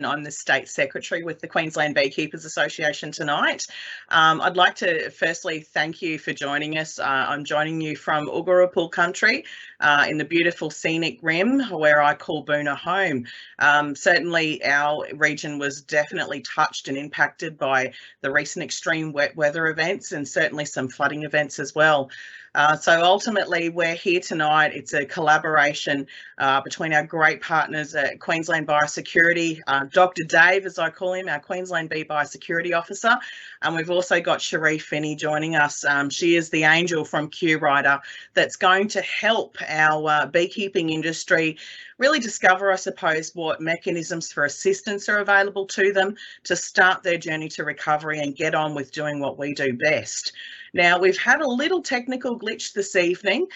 I'm the State Secretary with the Queensland Beekeepers Association tonight. I'd like to firstly thank you for joining us. I'm joining you from Ugarapul country in the beautiful scenic rim where I call Boona home. Certainly our region was definitely touched and impacted by the recent extreme wet weather events and certainly some flooding events as well. So ultimately, we're here tonight. It's a collaboration between our great partners at Queensland Biosecurity, Dr. Dave, as I call him, our Queensland Bee Biosecurity Officer. And we've also got Sheree Finney joining us. She is the angel from Q-Rider that's going to help our beekeeping industry really discover, I suppose, what mechanisms for assistance are available to them to start their journey to recovery and get on with doing what we do best. Now, we've had a little technical glitch this evening.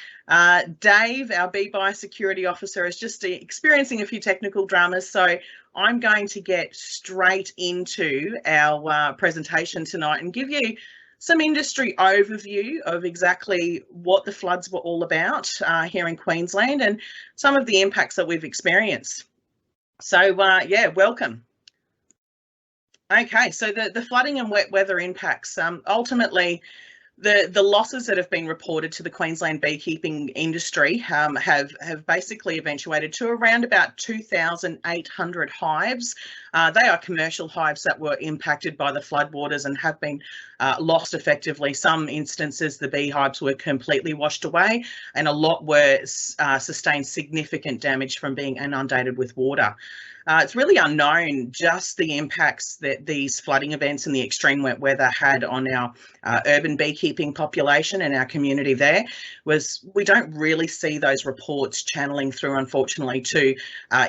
Dave, our Bee Biosecurity Officer, is just experiencing a few technical dramas, so I'm going to get straight into our presentation tonight and give you some industry overview of exactly what the floods were all about here in Queensland and some of the impacts that we've experienced. So, yeah, welcome. Okay, so the flooding and wet weather impacts, ultimately, the losses that have been reported to the Queensland beekeeping industry have basically eventuated to around about 2,800 hives. They are commercial hives that were impacted by the floodwaters and have been lost effectively. Some instances, the beehives were completely washed away and a lot were sustained significant damage from being inundated with water. It's really unknown just the impacts that these flooding events and the extreme wet weather had on our urban beekeeping population and our community there. We don't really see those reports channeling through, unfortunately, to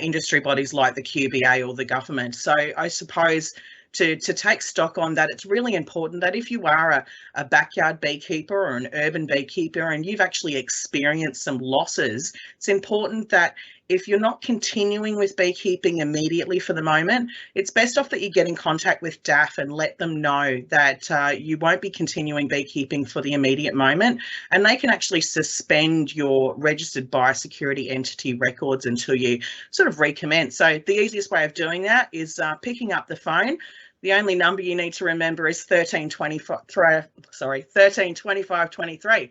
industry bodies like the QBA or the government. So I suppose to take stock on that, it's really important that if you are a backyard beekeeper or an urban beekeeper and you've actually experienced some losses, it's important that if you're not continuing with beekeeping immediately for the moment, it's best off that you get in contact with DAF and let them know that you won't be continuing beekeeping for the immediate moment, and they can actually suspend your registered biosecurity entity records until you sort of recommence. So the easiest way of doing that is picking up the phone. The only number you need to remember is 132523.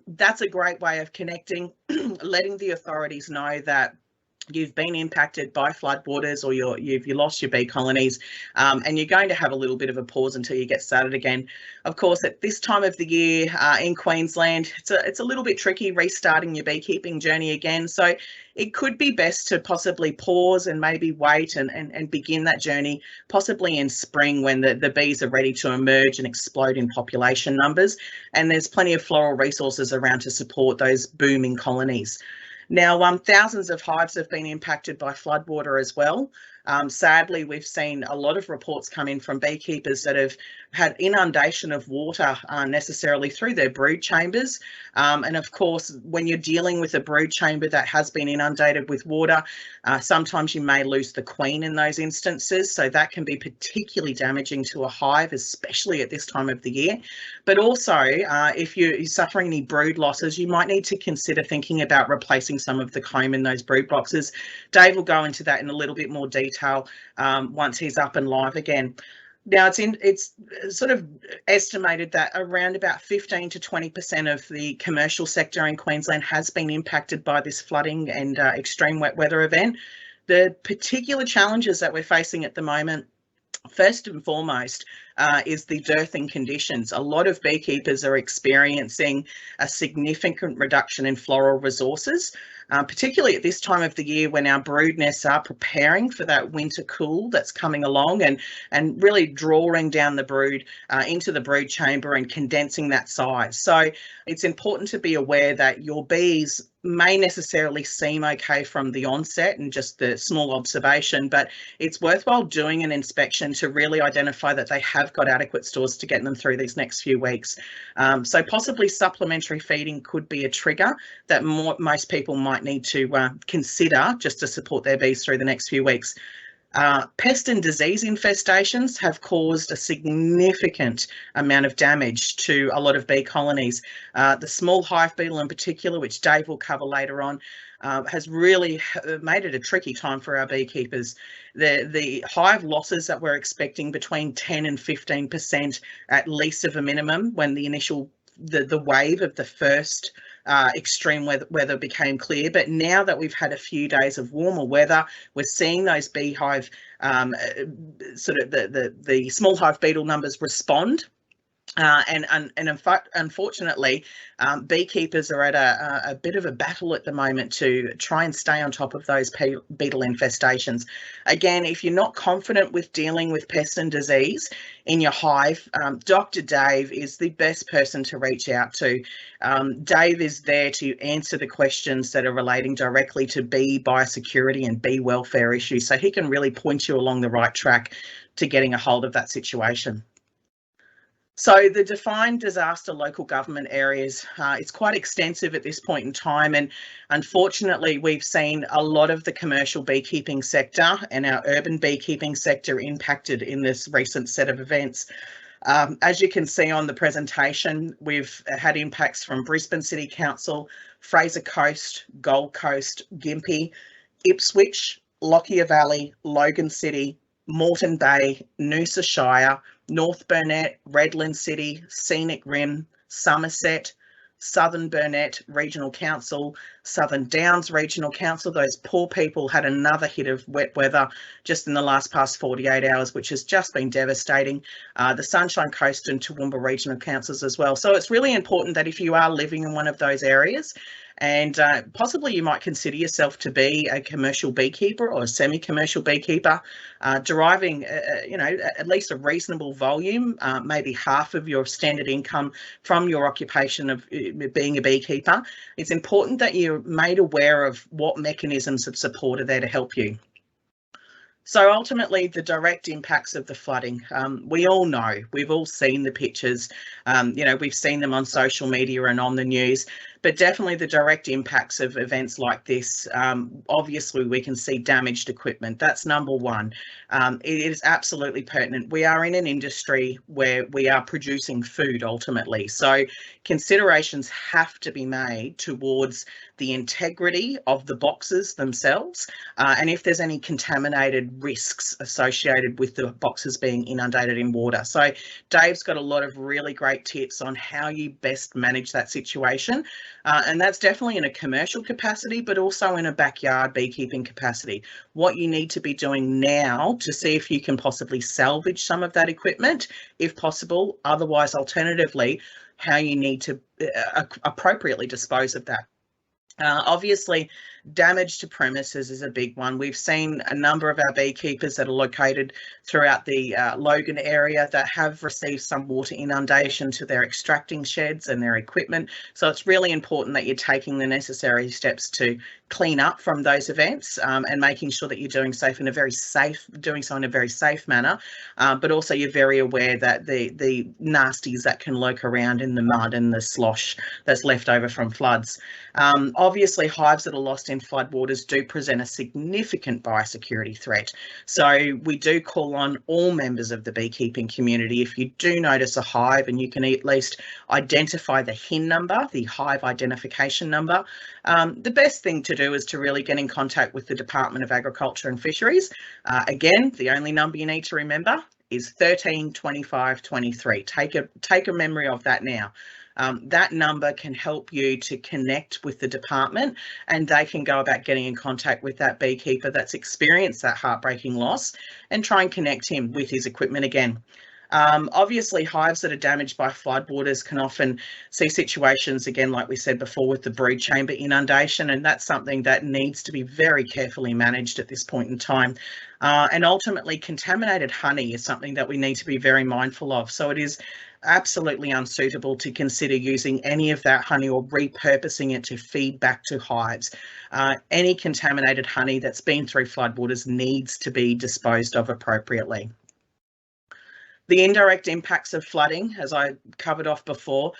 That's a great way of connecting, letting the authorities know that you've been impacted by floodwaters or you've lost your bee colonies, and you're going to have a little bit of a pause until you get started again. Of course, at this time of the year in Queensland, it's a little bit tricky restarting your beekeeping journey again. So it could be best to possibly pause and maybe wait and begin that journey possibly in spring when the bees are ready to emerge and explode in population numbers. And there's plenty of floral resources around to support those booming colonies. Now, thousands of hives have been impacted by floodwater as well. Sadly, we've seen a lot of reports come in from beekeepers that have had inundation of water necessarily through their brood chambers. And of course, when you're dealing with a brood chamber that has been inundated with water, sometimes you may lose the queen in those instances. So that can be particularly damaging to a hive, especially at this time of the year. But also, if you're suffering any brood losses, you might need to consider thinking about replacing some of the comb in those brood boxes. Dave will go into that in a little bit more detail once he's up and live again. Now, it's sort of estimated that around about 15 to 20% of the commercial sector in Queensland has been impacted by this flooding and extreme wet weather event. The particular challenges that we're facing at the moment, first and foremost, is the dearthing conditions. A lot of beekeepers are experiencing a significant reduction in floral resources, particularly at this time of the year when our brood nests are preparing for that winter cool that's coming along and really drawing down the brood into the brood chamber and condensing that size. So it's important to be aware that your bees may necessarily seem okay from the onset and just the small observation, but it's worthwhile doing an inspection to really identify that they have got adequate stores to get them through these next few weeks. So possibly supplementary feeding could be a trigger that most people might need to consider just to support their bees through the next few weeks. Pest and disease infestations have caused a significant amount of damage to a lot of bee colonies. The small hive beetle in particular, which Dave will cover later on, has really made it a tricky time for our beekeepers. The hive losses that we're expecting between 10 and 15% at least of a minimum when the initial the wave of the first extreme weather became clear. But now that we've had a few days of warmer weather, we're seeing those beehive sort of the small hive beetle numbers respond. And in fact, unfortunately, beekeepers are at a bit of a battle at the moment to try and stay on top of those beetle infestations. Again, if you're not confident with dealing with pest and disease in your hive, Dr. Dave is the best person to reach out to. Dave is there to answer the questions that are relating directly to bee biosecurity and bee welfare issues, so he can really point you along the right track to getting a hold of that situation. So the defined disaster local government areas, it's quite extensive at this point in time, and unfortunately we've seen a lot of the commercial beekeeping sector and our urban beekeeping sector impacted in this recent set of events. As you can see on the presentation, we've had impacts from Brisbane City Council, Fraser Coast, Gold Coast, Gympie, Ipswich, Lockyer Valley, Logan City, Moreton Bay, Noosa Shire, North Burnett, Redland City, Scenic Rim, Somerset, Southern Burnett Regional Council, Southern Downs Regional Council. Those poor people had another hit of wet weather just in the past 48 hours, which has just been devastating. The Sunshine Coast and Toowoomba Regional Councils as well. So it's really important that if you are living in one of those areas, and possibly you might consider yourself to be a commercial beekeeper or a semi-commercial beekeeper, deriving, at least a reasonable volume, maybe half of your standard income from your occupation of being a beekeeper. It's important that you're made aware of what mechanisms of support are there to help you. So ultimately, the direct impacts of the flooding, we all know, we've all seen the pictures, we've seen them on social media and on the news, but definitely the direct impacts of events like this. Obviously, we can see damaged equipment. That's number one. It is absolutely pertinent. We are in an industry where we are producing food ultimately. So considerations have to be made towards the integrity of the boxes themselves, and if there's any contaminated risks associated with the boxes being inundated in water. So Dave's got a lot of really great tips on how you best manage that situation. And that's definitely in a commercial capacity, but also in a backyard beekeeping capacity. What you need to be doing now to see if you can possibly salvage some of that equipment, if possible. Otherwise, alternatively, how you need to appropriately dispose of that. Obviously, damage to premises is a big one. We've seen a number of our beekeepers that are located throughout the Logan area that have received some water inundation to their extracting sheds and their equipment. So it's really important that you're taking the necessary steps to clean up from those events, and making sure that you're doing so in a very safe manner. But also you're very aware that the nasties that can lurk around in the mud and the slosh that's left over from floods. Obviously, hives that are lost in floodwaters do present a significant biosecurity threat. So we do call on all members of the beekeeping community, if you do notice a hive and you can at least identify the HIN number, the hive identification number, the best thing to do is to really get in contact with the Department of Agriculture and Fisheries. Again, the only number you need to remember is 13 25 23. Take a memory of that now. That number can help you to connect with the department, and they can go about getting in contact with that beekeeper that's experienced that heartbreaking loss and try and connect him with his equipment again. Obviously, hives that are damaged by floodwaters can often see situations, again, like we said before, with the brood chamber inundation, and that's something that needs to be very carefully managed at this point in time. And ultimately, contaminated honey is something that we need to be very mindful of. So it is absolutely unsuitable to consider using any of that honey or repurposing it to feed back to hives. Any contaminated honey that's been through floodwaters needs to be disposed of appropriately. The indirect impacts of flooding, as I covered off before,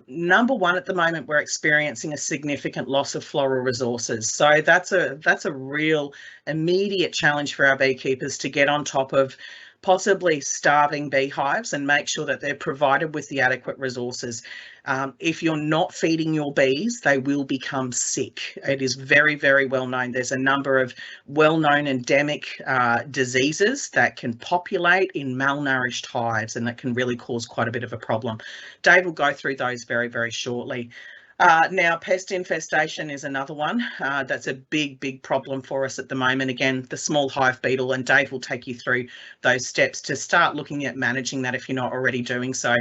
number one at the moment, we're experiencing a significant loss of floral resources. So that's a real immediate challenge for our beekeepers to get on top of possibly starving beehives and make sure that they're provided with the adequate resources. If you're not feeding your bees, they will become sick. It is very, very well known. There's a number of well-known endemic diseases that can populate in malnourished hives, and that can really cause quite a bit of a problem. Dave will go through those very, very shortly. Now, pest infestation is another one that's a big, big problem for us at the moment. Again, the small hive beetle, and Dave will take you through those steps to start looking at managing that if you're not already doing so.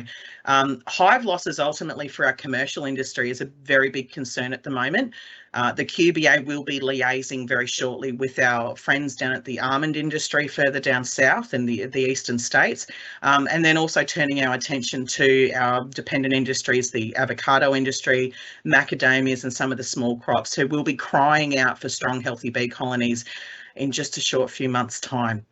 Hive losses ultimately for our commercial industry is a very big concern at the moment. The QBA will be liaising very shortly with our friends down at the almond industry further down south in the eastern states, and then also turning our attention to our dependent industries, the avocado industry, macadamias, and some of the small crops, who will be crying out for strong, healthy bee colonies in just a short few months' time.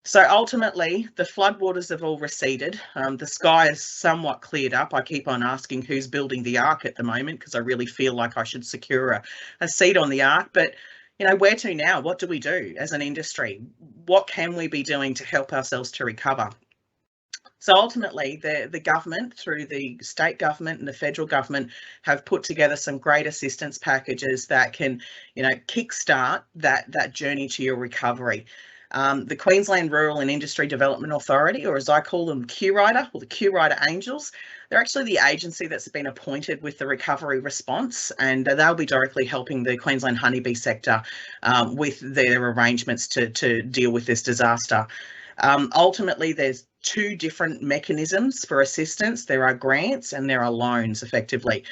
So ultimately, the floodwaters have all receded. The sky is somewhat cleared up. I keep on asking who's building the ark at the moment, because I really feel like I should secure a seat on the ark. But, you know, where to now? What do we do as an industry? What can we be doing to help ourselves to recover? So ultimately, the government, through the state government and the federal government, have put together some great assistance packages that can, you know, kickstart that journey to your recovery. The Queensland Rural and Industry Development Authority, or as I call them, QRIDER, or the QRIDER Angels, they're actually the agency that's been appointed with the recovery response, and they'll be directly helping the Queensland honeybee sector with their arrangements to deal with this disaster. Ultimately, there's two different mechanisms for assistance. There are grants and there are loans, effectively.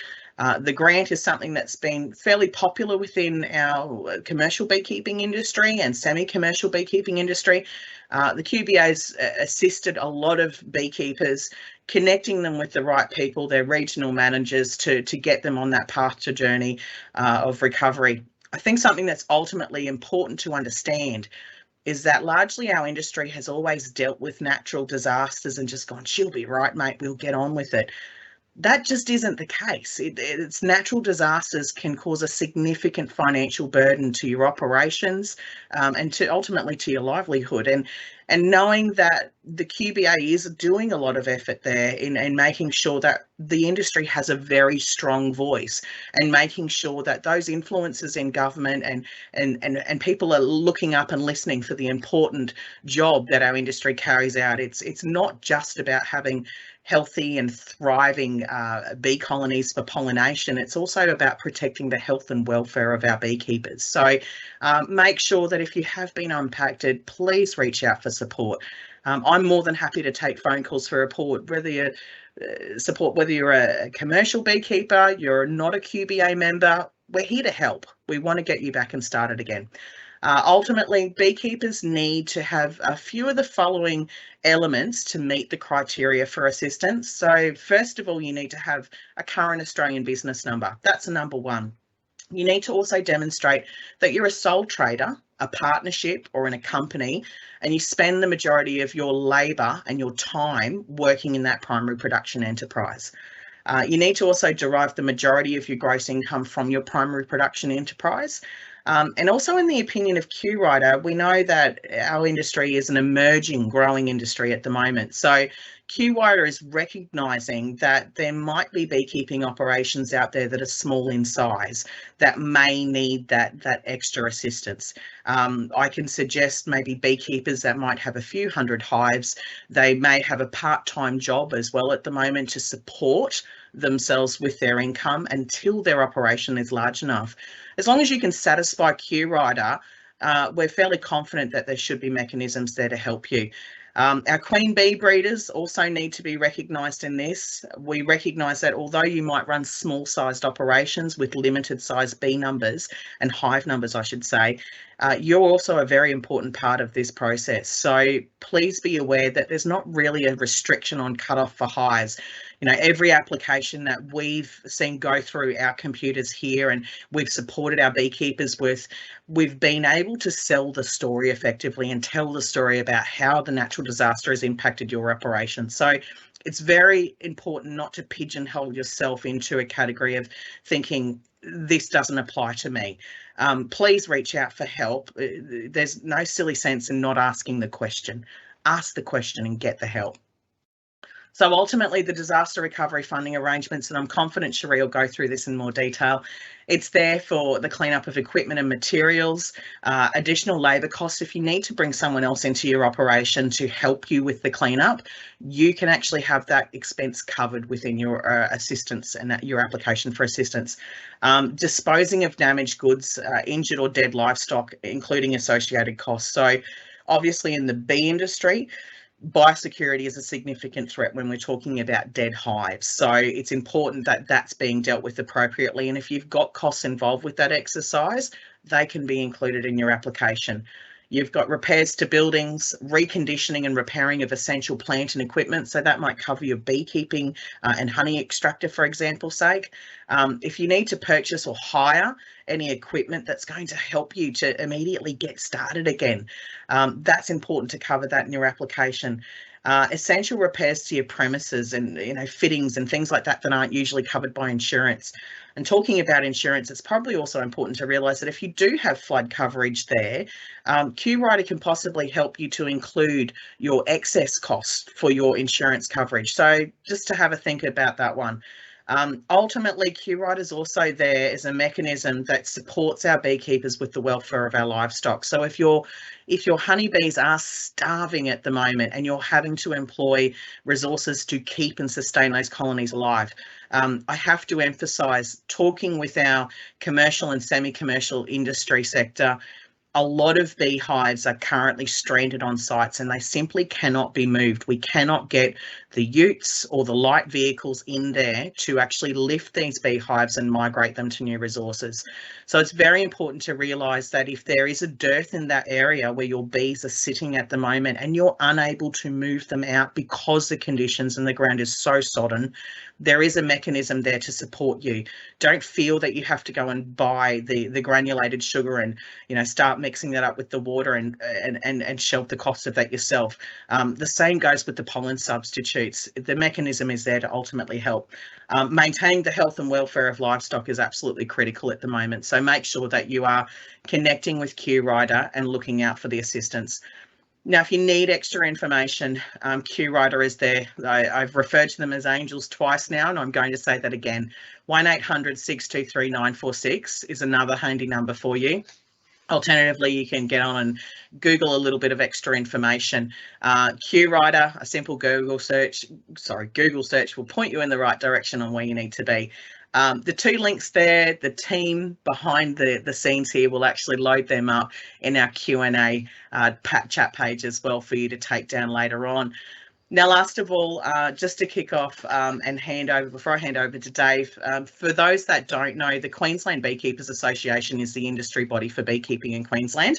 The grant is something that's been fairly popular within our commercial beekeeping industry and semi-commercial beekeeping industry. The QBA's assisted a lot of beekeepers, connecting them with the right people, their regional managers, to get them on that path to journey of recovery. I think something that's ultimately important to understand is that largely our industry has always dealt with natural disasters and just gone, she'll be right, mate, we'll get on with it. That just isn't the case. It's natural disasters can cause a significant financial burden to your operations and to ultimately to your livelihood. And knowing that the QBA is doing a lot of effort there in making sure that the industry has a very strong voice, and making sure that those influences in government and people are looking up and listening for the important job that our industry carries out. It's not just about having healthy and thriving bee colonies for pollination. It's also about protecting the health and welfare of our beekeepers. So make sure that if you have been impacted, please reach out for support. I'm more than happy to take phone calls for support, whether you're a commercial beekeeper, you're not a QBA member. We're here to help. We want to get you back and started again. Ultimately, beekeepers need to have a few of the following elements to meet the criteria for assistance. So first of all, you need to have a current Australian business number. That's number one. You need to also demonstrate that you're a sole trader, a partnership, or in a company, and you spend the majority of your labour and your time working in that primary production enterprise. You need to also derive the majority of your gross income from your primary production enterprise. And also, in the opinion of QRIDER, we know that our industry is an emerging, growing industry at the moment. So QRIDER is recognising that there might be beekeeping operations out there that are small in size that may need that extra assistance. I can suggest maybe beekeepers that might have a few hundred hives. They may have a part-time job as well at the moment to support themselves with their income until their operation is large enough. As long as you can satisfy QRIDER, we're fairly confident that there should be mechanisms there to help you. Our queen bee breeders also need to be recognised in this. We recognise that although you might run small-sized operations with limited-sized bee numbers and hive numbers, I should say, you're also a very important part of this process. So please be aware that there's not really a restriction on cut-off for hives. You know, every application that we've seen go through our computers here, and we've supported our beekeepers with, we've been able to sell the story effectively and tell the story about how the natural disaster has impacted your operation. So it's very important not to pigeonhole yourself into a category of thinking this doesn't apply to me. Please reach out for help. There's no silly sense in not asking the question. Ask the question and get the help. So ultimately, the disaster recovery funding arrangements, and I'm confident Cherie will go through this in more detail, it's there for the cleanup of equipment and materials, additional labour costs. If you need to bring someone else into your operation to help you with the cleanup, you can actually have that expense covered within your assistance and your application for assistance. Disposing of damaged goods, injured or dead livestock, including associated costs. So obviously in the bee industry, biosecurity is a significant threat when we're talking about dead hives. So it's important that that's being dealt with appropriately. And if you've got costs involved with that exercise, they can be included in your application. You've got repairs to buildings, reconditioning and repairing of essential plant and equipment. So that might cover your beekeeping and honey extractor, for example's sake. If you need to purchase or hire any equipment that's going to help you to immediately get started again, that's important to cover that in your application. Essential repairs to your premises and fittings and things like that aren't usually covered by insurance. And talking about insurance, it's probably also important to realise that if you do have flood coverage there, QRider can possibly help you to include your excess costs for your insurance coverage. So just to have a think about that one. Ultimately, QRider is also there as a mechanism that supports our beekeepers with the welfare of our livestock. So if your honeybees are starving at the moment and you're having to employ resources to keep and sustain those colonies alive, I have to emphasise, talking with our commercial and semi-commercial industry sector, a lot of beehives are currently stranded on sites and they simply cannot be moved. We cannot get the utes or the light vehicles in there to actually lift these beehives and migrate them to new resources. So it's very important to realise that if there is a dearth in that area where your bees are sitting at the moment and you're unable to move them out because the conditions and the ground is so sodden, there is a mechanism there to support you. Don't feel that you have to go and buy the granulated sugar and start mixing that up with the water and shelf the cost of that yourself. The same goes with the pollen substitutes. The mechanism is there to ultimately help. Maintaining the health and welfare of livestock is absolutely critical at the moment. So make sure that you are connecting with QRider and looking out for the assistance. Now, if you need extra information, QRider is there. I've referred to them as angels twice now, and I'm going to say that again. 1800 623 946 is another handy number for you. Alternatively, you can get on and Google a little bit of extra information. QRider, a simple Google search will point you in the right direction on where you need to be. The two links there, the team behind the scenes here will actually load them up in our Q&A chat page as well for you to take down later on. Now, last of all, just to kick off and before I hand over to Dave, for those that don't know, the Queensland Beekeepers Association is the industry body for beekeeping in Queensland.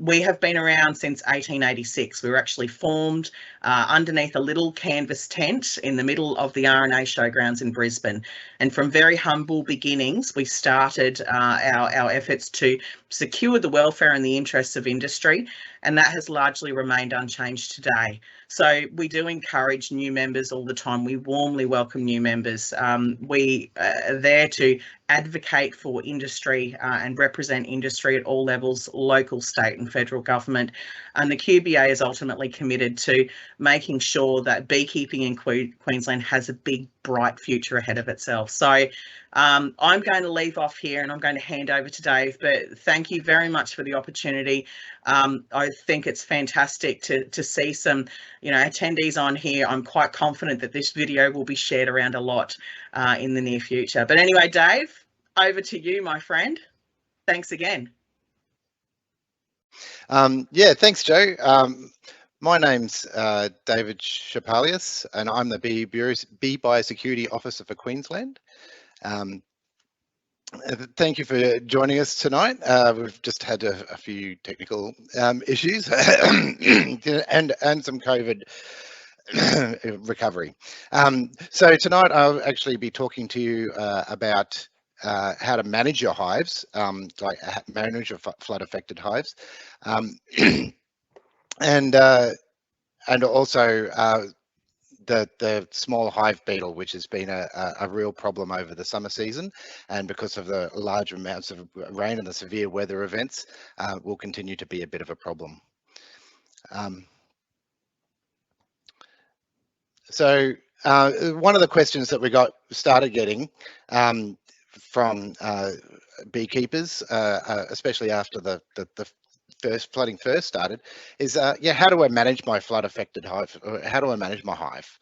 We have been around since 1886. We were actually formed underneath a little canvas tent in the middle of the RNA showgrounds in Brisbane. And from very humble beginnings, we started our efforts to secure the welfare and the interests of industry, and that has largely remained unchanged today. So we do encourage new members all the time. We warmly welcome new members. We are there to advocate for industry and represent industry at all levels, local, state and federal government. And the QBA is ultimately committed to making sure that beekeeping in Queensland has a big, bright future ahead of itself. So I'm going to leave off here and I'm going to hand over to Dave, but thank you very much for the opportunity. I think it's fantastic to see some, attendees on here. I'm quite confident that this video will be shared around a lot in the near future. But anyway, Dave, over to you, my friend. Thanks again. Yeah, thanks, Joe. My name's David Chapalius, and I'm the Bee Biosecurity Officer for Queensland. Thank you for joining us tonight. We've just had a few technical issues and some COVID recovery. So tonight I'll actually be talking to you about how to manage your hives, like manage your flood affected hives. And and also the small hive beetle, which has been a real problem over the summer season, and because of the large amounts of rain and the severe weather events, will continue to be a bit of a problem. So one of the questions that we started getting from beekeepers, especially after the first flooding first started, is yeah, how do I manage my flood affected hive? Or how do I manage my hive?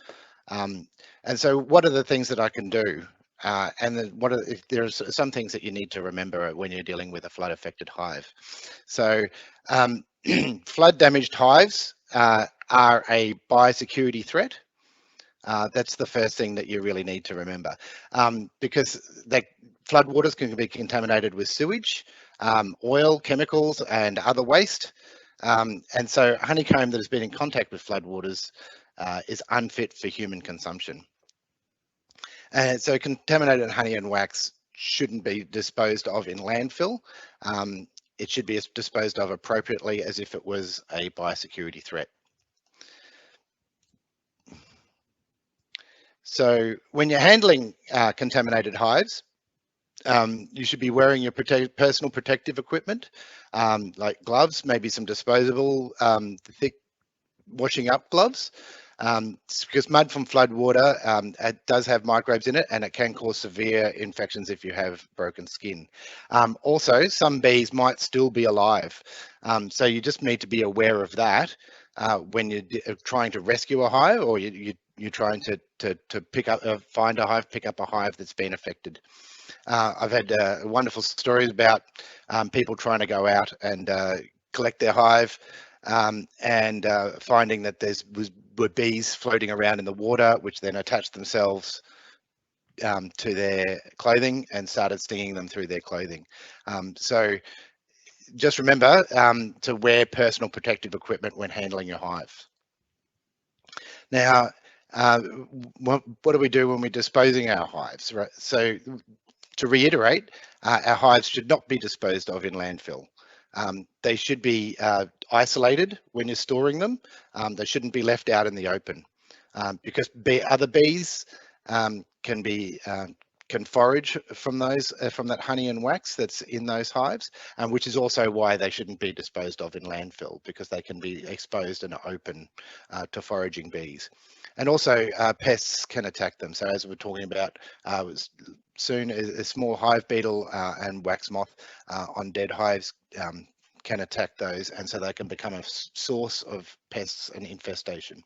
And so what are the things that I can do? And then if there's some things that you need to remember when you're dealing with a flood affected hive. So flood damaged hives are a biosecurity threat. That's the first thing that you really need to remember, because floodwaters can be contaminated with sewage, oil, chemicals, and other waste. And so honeycomb that has been in contact with floodwaters is unfit for human consumption. And so contaminated honey and wax shouldn't be disposed of in landfill. It should be disposed of appropriately as if it was a biosecurity threat. So when you're handling contaminated hives, you should be wearing your personal protective equipment, like gloves, maybe some disposable thick washing up gloves, because mud from flood water it does have microbes in it, and it can cause severe infections if you have broken skin. Also, some bees might still be alive, so you just need to be aware of that when you're trying to rescue a hive, or you're trying to find a hive, pick up a hive that's been affected. I've had wonderful stories about people trying to go out and collect their hive, and finding that were bees floating around in the water, which then attached themselves to their clothing and started stinging them through their clothing. So just remember to wear personal protective equipment when handling your hive. Now, what do we do when we're disposing our hives? Right? So to reiterate, our hives should not be disposed of in landfill. They should be isolated when you're storing them. They shouldn't be left out in the open, because other bees can forage from that honey and wax that's in those hives, which is also why they shouldn't be disposed of in landfill, because they can be exposed and open to foraging bees. And also pests can attack them. So as we're talking about soon, a small hive beetle and wax moth on dead hives can attack those, and so they can become a source of pests and infestation.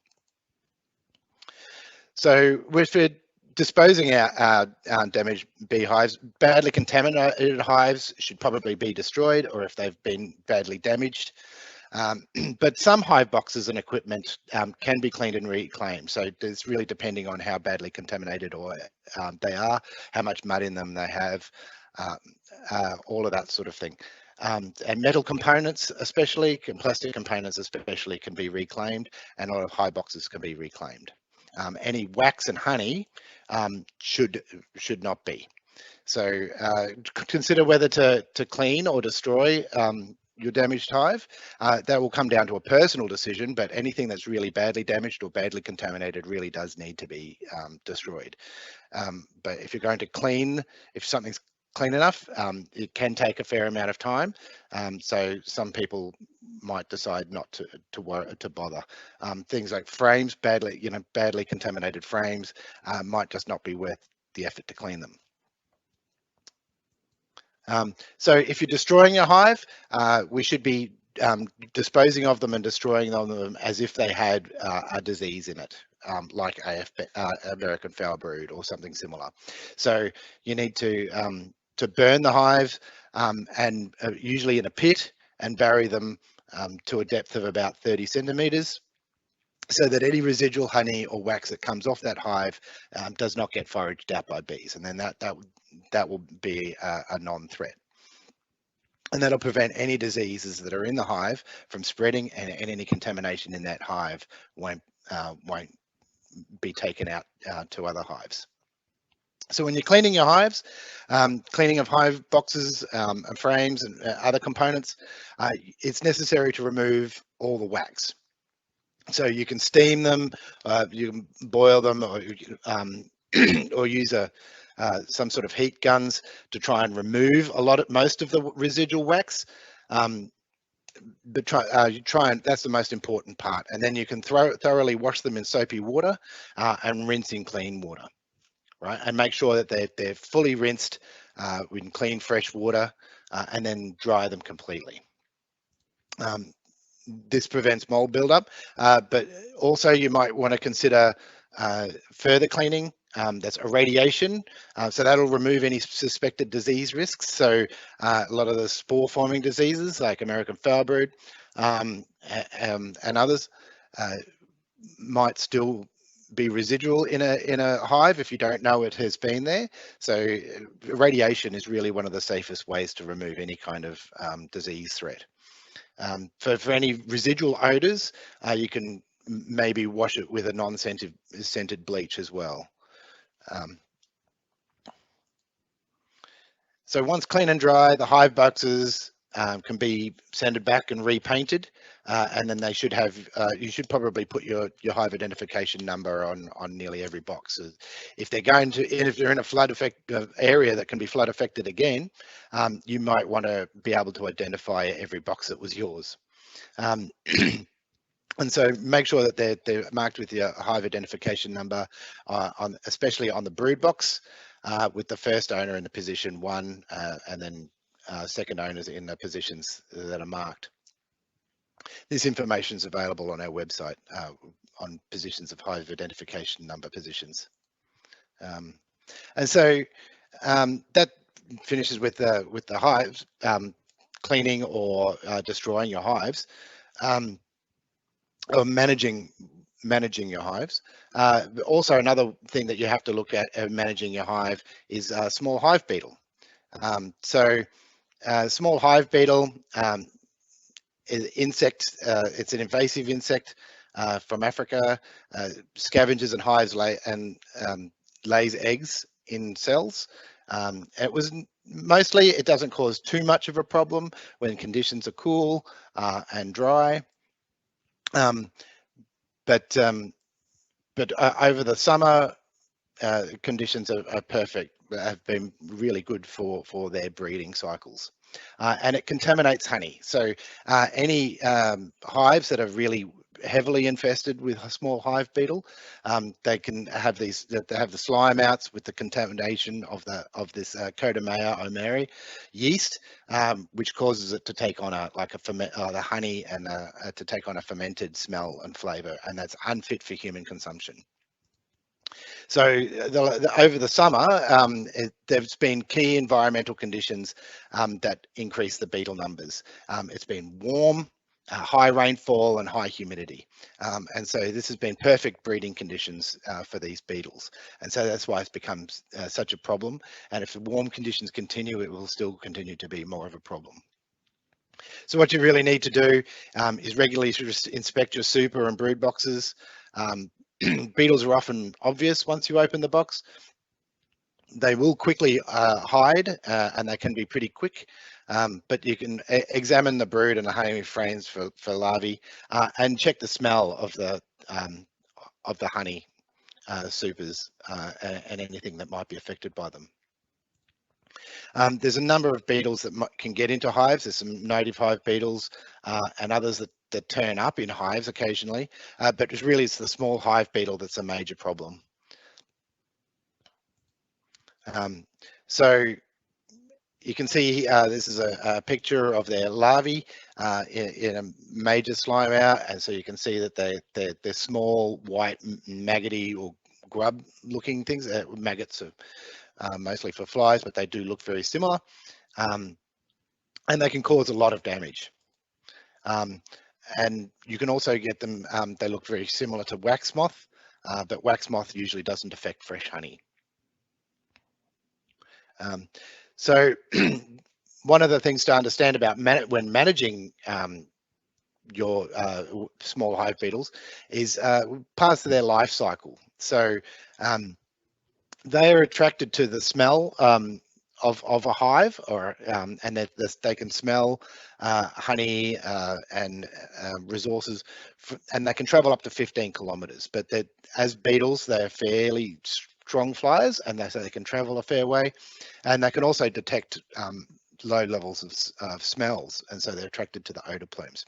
So if we're disposing our damaged beehives, badly contaminated hives should probably be destroyed, or if they've been badly damaged. But some hive boxes and equipment can be cleaned and reclaimed. So it's really depending on how badly contaminated or they are, how much mud in them they have, all of that sort of thing. And metal components, especially, and plastic components especially, can be reclaimed, and a lot of hive boxes can be reclaimed. Any wax and honey should not be. So consider whether to clean or destroy your damaged hive. That will come down to a personal decision, but anything that's really badly damaged or badly contaminated really does need to be destroyed. But if you're going to clean, if something's clean enough, it can take a fair amount of time. So some people might decide not to bother. Things like frames, badly contaminated frames, might just not be worth the effort to clean them. So if you're destroying your hive, we should be disposing of them and destroying them as if they had a disease in it, like American foul brood or something similar. So you need to burn the hives, and usually in a pit, and bury them to a depth of about 30 centimeters, so that any residual honey or wax that comes off that hive does not get foraged out by bees, and then that will be a non-threat. And that'll prevent any diseases that are in the hive from spreading, and any contamination in that hive won't be taken out to other hives. So when you're cleaning your hives, cleaning of hive boxes and frames and other components, it's necessary to remove all the wax. So you can steam them, you can boil them, or or use some sort of heat guns to try and remove most of the residual wax. But you try and that's the most important part, and then you can thoroughly wash them in soapy water and rinse in clean water, right? And make sure that they're fully rinsed in clean fresh water, and then dry them completely. This prevents mold buildup, but also you might want to consider further cleaning. That's irradiation, so that'll remove any suspected disease risks. So a lot of the spore forming diseases like American foulbrood and others might still be residual in a hive if you don't know it has been there. So radiation is really one of the safest ways to remove any kind of disease threat. For any residual odors, you can maybe wash it with a non-scented bleach as well. So once clean and dry, the hive boxes can be sanded back and repainted, and then they should have. You should probably put your hive identification number on nearly every box. If they're if they're in a flood affect area that can be flood affected again, you might want to be able to identify every box that was yours. And so make sure that they're marked with your hive identification number, especially on the brood box, with the first owner in the position 1, and then second owners in the positions that are marked. This information is available on our website on positions of hive identification number positions. And so that finishes with the hives, cleaning or destroying your hives. Or managing your hives. Also, another thing that you have to look at managing your hive is small hive beetle. Small hive beetle is insect. It's an invasive insect from Africa. Scavengers and hives lays eggs in cells. It doesn't cause too much of a problem when conditions are cool and dry. But over the summer, conditions are perfect, have been really good for their breeding cycles. And it contaminates honey. So any hives that are really heavily infested with a small hive beetle, they can have they have the slime outs with the contamination of this Codomea omeri yeast, which causes it to take on the honey and to take on a fermented smell and flavor, and that's unfit for human consumption. So over the summer, there's been key environmental conditions that increase the beetle numbers. It's been warm, high rainfall and high humidity. And so this has been perfect breeding conditions for these beetles. And so that's why it's become such a problem. And if the warm conditions continue, it will still continue to be more of a problem. So what you really need to do is regularly inspect your super and brood boxes. Beetles are often obvious once you open the box. They will quickly hide and they can be pretty quick, but you can examine the brood and the honey frames for larvae and check the smell of the honey supers and anything that might be affected by them. There's a number of beetles that can get into hives. There's some native hive beetles and others that turn up in hives occasionally, but it's the small hive beetle that's a major problem. So you can see this is a picture of their larvae in a major slime out, and so you can see that they're small, white, maggoty or grub-looking things. Maggots are mostly for flies, but they do look very similar, and they can cause a lot of damage. And you can also get them, they look very similar to wax moth, but wax moth usually doesn't affect fresh honey. So one of the things to understand about when managing your small hive beetles is parts of their life cycle. So they are attracted to the smell of a hive, or and that they can smell honey and resources, and they can travel up to 15 kilometers. But as beetles, they're fairly strong flyers, and so they can travel a fair way, and they can also detect low levels of smells, and so they're attracted to the odor plumes.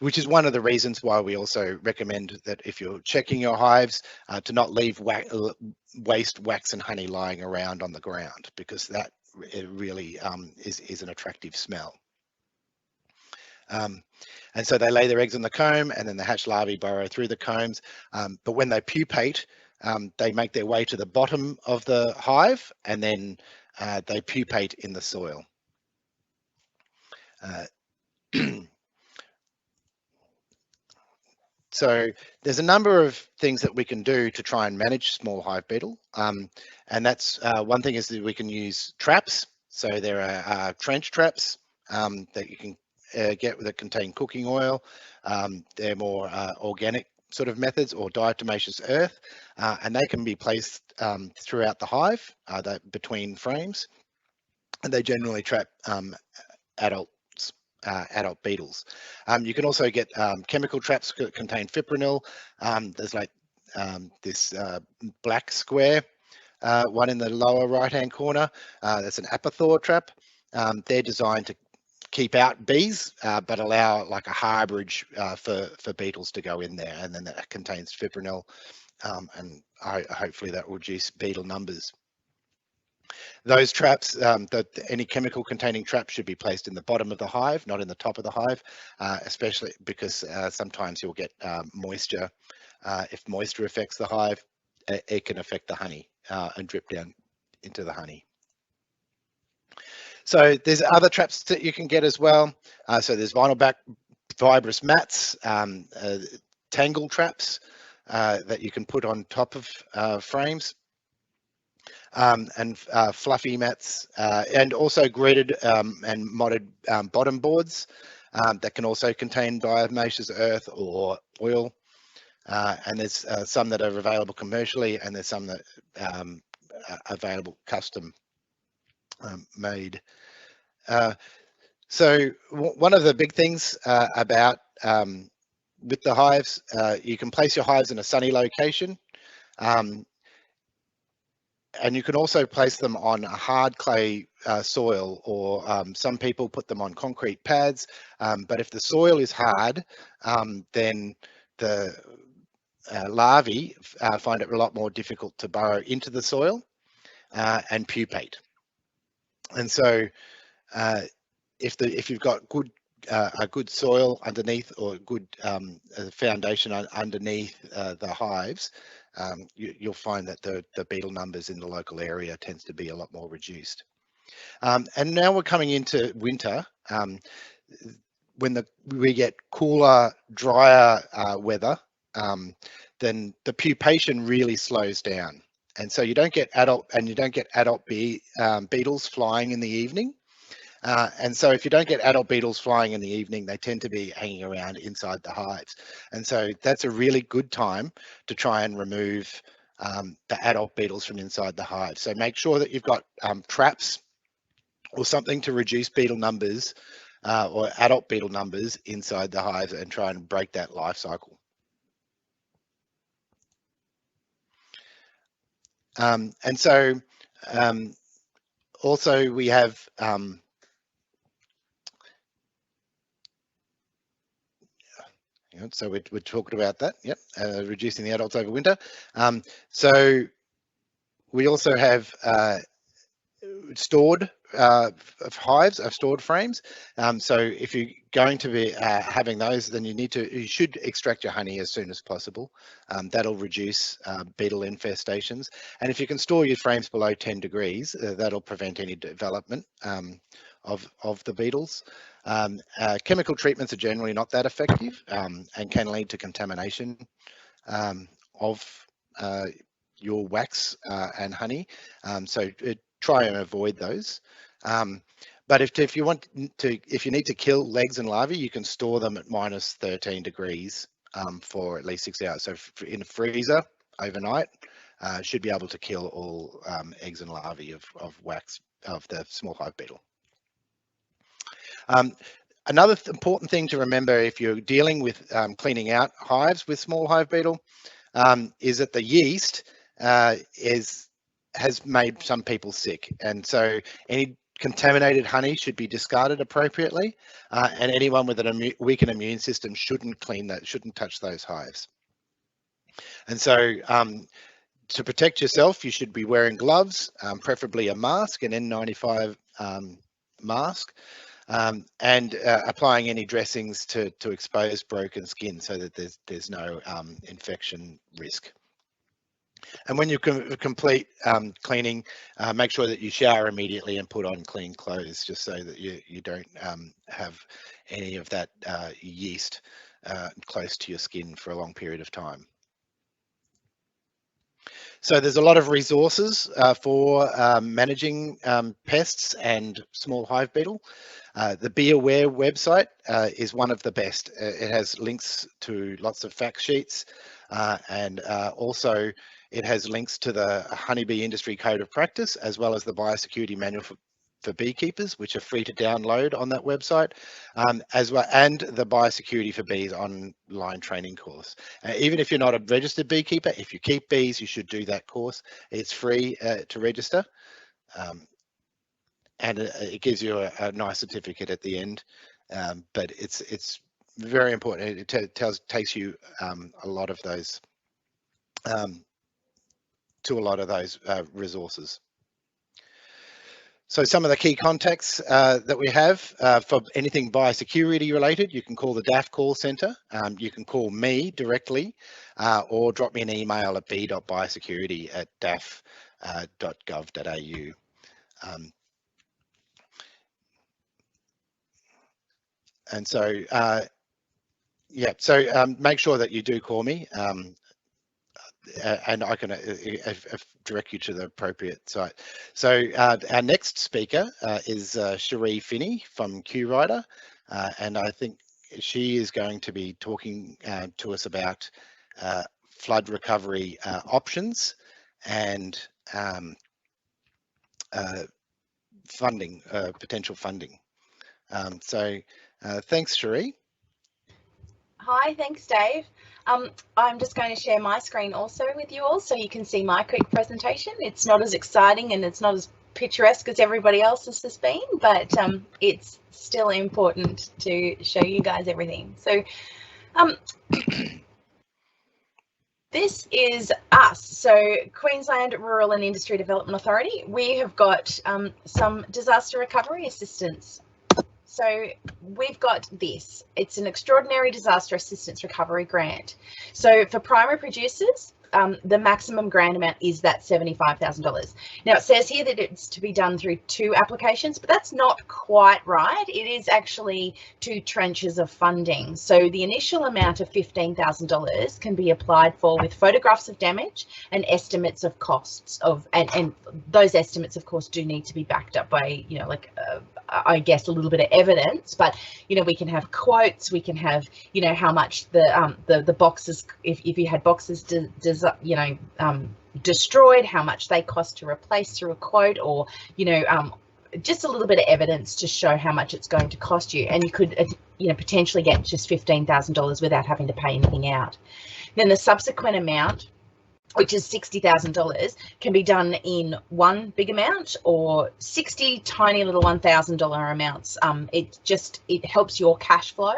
Which is one of the reasons why we also recommend that if you're checking your hives, to not leave waste wax and honey lying around on the ground, because that it really is an attractive smell. And so they lay their eggs in the comb, and then the hatch larvae burrow through the combs. But when they pupate, they make their way to the bottom of the hive, and then they pupate in the soil. So there's a number of things that we can do to try and manage small hive beetle. And that's one thing is that we can use traps. So there are trench traps that you can get that contain cooking oil. They're more organic sort of methods, or diatomaceous earth, and they can be placed throughout the hive, between frames, and they generally trap adult beetles. You can also get chemical traps that contain fipronil. There's like this black square one in the lower right-hand corner. That's an apothor trap. They're designed to keep out bees, but allow like a harborage for beetles to go in there, and then that contains fipronil, and hopefully that will reduce beetle numbers. Those traps, any chemical containing traps should be placed in the bottom of the hive, not in the top of the hive, especially because sometimes you'll get moisture. If moisture affects the hive, it can affect the honey and drip down into the honey. So there's other traps that you can get as well. So there's vinyl fibrous mats, tangle traps that you can put on top of frames. And fluffy mats, and also graded and modded bottom boards that can also contain diatomaceous earth or oil. And there's some that are available commercially, and there's some that are available custom made. So one of the big things about with the hives, you can place your hives in a sunny location. And you can also place them on a hard clay soil, or some people put them on concrete pads. But if the soil is hard, then the larvae find it a lot more difficult to burrow into the soil and pupate. And so if you've got a good soil underneath, or a good foundation underneath the hives, you'll find that the beetle numbers in the local area tends to be a lot more reduced. And now we're coming into winter, when we get cooler, drier weather, then the pupation really slows down, and so you don't get adult beetles flying in the evening. And so if you don't get adult beetles flying in the evening, they tend to be hanging around inside the hives. And so that's a really good time to try and remove the adult beetles from inside the hive. So make sure that you've got traps or something to reduce beetle numbers or adult beetle numbers inside the hives, and try and break that life cycle. And so also we have so we're talking about that, yep, reducing the adults over winter. So we also have stored hives, stored frames. So if you're going to be having those, then you should extract your honey as soon as possible. That'll reduce beetle infestations. And if you can store your frames below 10 degrees, that'll prevent any development of the beetles. Chemical treatments are generally not that effective, and can lead to contamination of your wax and honey. So try and avoid those. But if you need to kill legs and larvae, you can store them at minus 13 degrees for at least 6 hours. So in a freezer overnight, should be able to kill all eggs and larvae of wax of the small hive beetle. Another important thing to remember if you're dealing with cleaning out hives with small hive beetle is that the yeast has made some people sick, and so any contaminated honey should be discarded appropriately, and anyone with a weakened immune system shouldn't touch those hives. And so to protect yourself, you should be wearing gloves, preferably a mask, an N95 mask, and applying any dressings to expose broken skin so that there's no infection risk. And when you complete cleaning, make sure that you shower immediately and put on clean clothes, just so that you don't have any of that yeast close to your skin for a long period of time. So there's a lot of resources for managing pests and small hive beetle. The Be Aware website is one of the best. It has links to lots of fact sheets, and also it has links to the Honeybee Industry Code of Practice, as well as the Biosecurity Manual for beekeepers, which are free to download on that website, as well, and the Biosecurity for Bees online training course. Even if you're not a registered beekeeper, if you keep bees, you should do that course. It's free to register, and it gives you a nice certificate at the end. But it's very important. It takes you a lot of those to a lot of those resources. So some of the key contacts that we have for anything biosecurity related, you can call the DAF call centre. You can call me directly, or drop me an email at b.biosecurity@daf.gov.au. And so, yeah, so make sure that you do call me. And I can direct you to the appropriate site. So our next speaker is Cherie Finney from QRider, and I think she is going to be talking to us about flood recovery options and funding, potential funding. So thanks, Cherie. Hi, thanks, Dave. I'm just going to share my screen also with you all so you can see my quick presentation. It's not as exciting and it's not as picturesque as everybody else's has been, but it's still important to show you guys everything. So this is us. So Queensland Rural and Industry Development Authority. We have got some disaster recovery assistance. So we've got this. It's an extraordinary disaster assistance recovery grant. So for primary producers, the maximum grant amount is that $75,000. Now it says here that it's to be done through 2 applications, but that's not quite right. It is actually 2 tranches of funding. So the initial amount of $15,000 can be applied for with photographs of damage and estimates of costs of, and those estimates of course do need to be backed up by, you know, like I guess a little bit of evidence, but you know, we can have quotes, we can have, you know, how much the boxes, if you had boxes destroyed, how much they cost to replace through a quote, or you know, just a little bit of evidence to show how much it's going to cost you, and you could you know, potentially get just $15,000 without having to pay anything out. Then the subsequent amount, which is $60,000, can be done in one big amount or 60 tiny little $1,000 amounts. It helps your cash flow.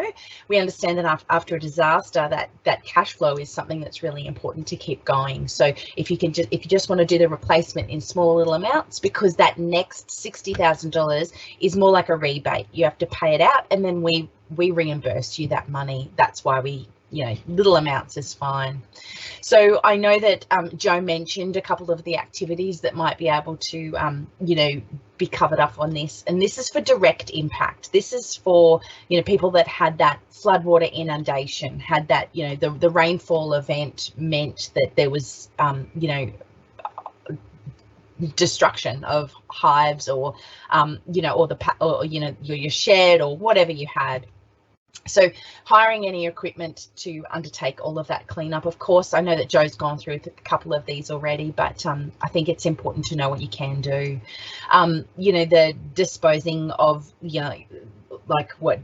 We understand that after a disaster, that cash flow is something that's really important to keep going. So if you just want to do the replacement in small little amounts, because that next $60,000 is more like a rebate. You have to pay it out, and then we reimburse you that money. That's why we, you know, little amounts is fine. So I know that Joe mentioned a couple of the activities that might be able to, you know, be covered up on this, and this is for direct impact. This is for, you know, people that had that floodwater inundation, had that, you know, the rainfall event meant that there was, you know, destruction of hives, or, you know, or you know, your shed or whatever you had. So hiring any equipment to undertake all of that cleanup. Of course, I know that Joe's gone through a couple of these already, but I think it's important to know what you can do. You know, the disposing of, you know, like what